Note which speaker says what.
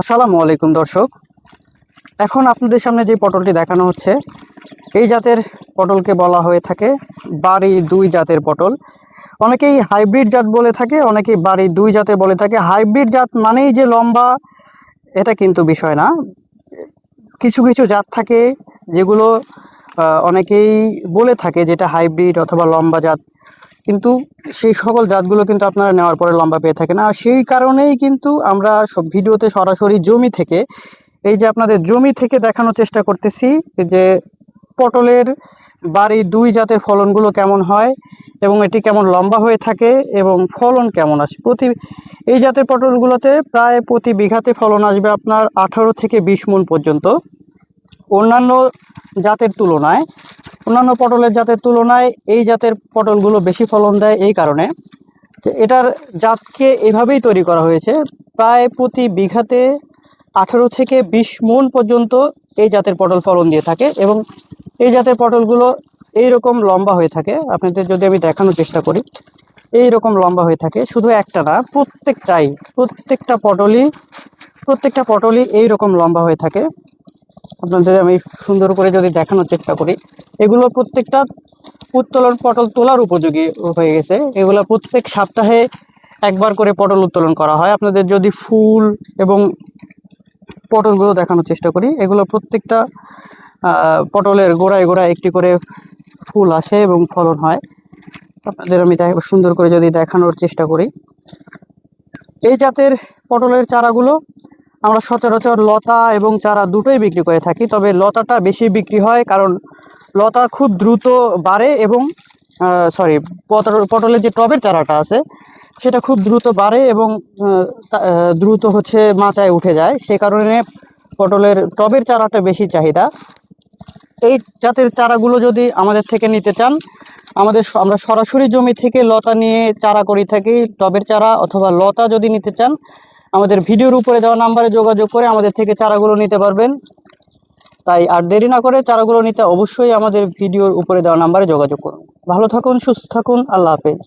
Speaker 1: আসসালামু আলাইকুম দর্শক। এখন আপনাদের সামনে যে পটলটি দেখানো হচ্ছে এই জাতের পটলকে বলা হয়ে থাকে বাড়ি দুই জাতের পটল। অনেকেই হাইব্রিড জাত বলে থাকে, অনেকেই বাড়ি দুই জাতের বলে থাকে। হাইব্রিড জাত মানেই যে লম্বা এটা কিন্তু বিষয় না। কিছু কিছু জাত থাকে যেগুলো অনেকেই বলে থাকে যেটা হাইব্রিড অথবা লম্বা জাত, কিন্তু সেই সকল জাতগুলো কিন্তু আপনারা নেওয়ার পরে লম্বা পেয়ে থাকেন। আর সেই কারণেই কিন্তু আমরা সব ভিডিওতে সরাসরি জমি থেকে, এই যে আপনাদের জমি থেকে দেখানোর চেষ্টা করতেছি যে পটলের বাড়ি দুই জাতের ফলনগুলো কেমন হয় এবং এটি কেমন লম্বা হয়ে থাকে এবং ফলন কেমন আসে। এই জাতের পটলগুলোতে প্রায় প্রতি বিঘাতে ফলন আসবে আপনার 18 থেকে 20 মণ পর্যন্ত। অন্যান্য জাতের তুলনায়, অন্যান্য পটলের জাতের তুলনায় এই জাতের পটলগুলো বেশি ফলন দেয় এই কারণে যে এটার জাতকে এভাবেই তৈরি করা হয়েছে। প্রায় প্রতি বিঘাতে 18 থেকে 20 মণ পর্যন্ত এই জাতের পটল ফলন দিয়ে থাকে এবং এই জাতের পটলগুলো এই রকম লম্বা হয়ে থাকে। আপনাদের যদি আমি দেখানোর চেষ্টা করি, এই রকম লম্বা হয়ে থাকে। শুধু একটা না, প্রত্যেকটা পটলই এই রকম লম্বা হয়ে থাকে। আপনাদের আমি সুন্দর করে যদি দেখানোর চেষ্টা করি, এগুলো প্রত্যেকটা উত্তোলন পটল তোলার উপযোগী হয়ে গেছে। এগুলো প্রত্যেক সপ্তাহে একবার করে পটল উত্তোলন করা হয়। আপনাদের যদি ফুল এবং পটলগুলো দেখানোর চেষ্টা করি, এগুলো প্রত্যেকটা পটলের গোড়ায় গোড়ায় একটি করে ফুল আসে এবং ফলন হয়। আপনাদের আমি সুন্দর করে যদি দেখানোর চেষ্টা করি, এই জাতের পটলের চারাগুলো আমরা সচরাচর লতা এবং চারা দুটোই বিক্রি করে থাকি। তবে লতাটা বেশি বিক্রি হয় কারণ লতা খুব দ্রুত বাড়ে এবং পটলের যে টবের চারাটা আছে সেটা খুব দ্রুত বাড়ে এবং দ্রুত মাচায় উঠে যায়। সে কারণে পটলের টবের চারাটা বেশি চাহিদা। এই জাতের চারাগুলো যদি আমাদের থেকে নিতে চান, আমরা সরাসরি জমি থেকে লতা নিয়ে চারা করে থাকি, টবের চারা অথবা লতা যদি নিতে চান আমাদের ভিডিওর উপরে দেওয়া নাম্বারে যোগাযোগ করে আমাদের থেকে চারাগুলো নিতে পারবেন। তাই আর দেরি না করে চারাগুলো নিতে অবশ্যই আমাদের ভিডিওর উপরে দেওয়া নাম্বারে যোগাযোগ করুন। ভালো থাকুন, সুস্থ থাকুন, আল্লাহ হাফেজ।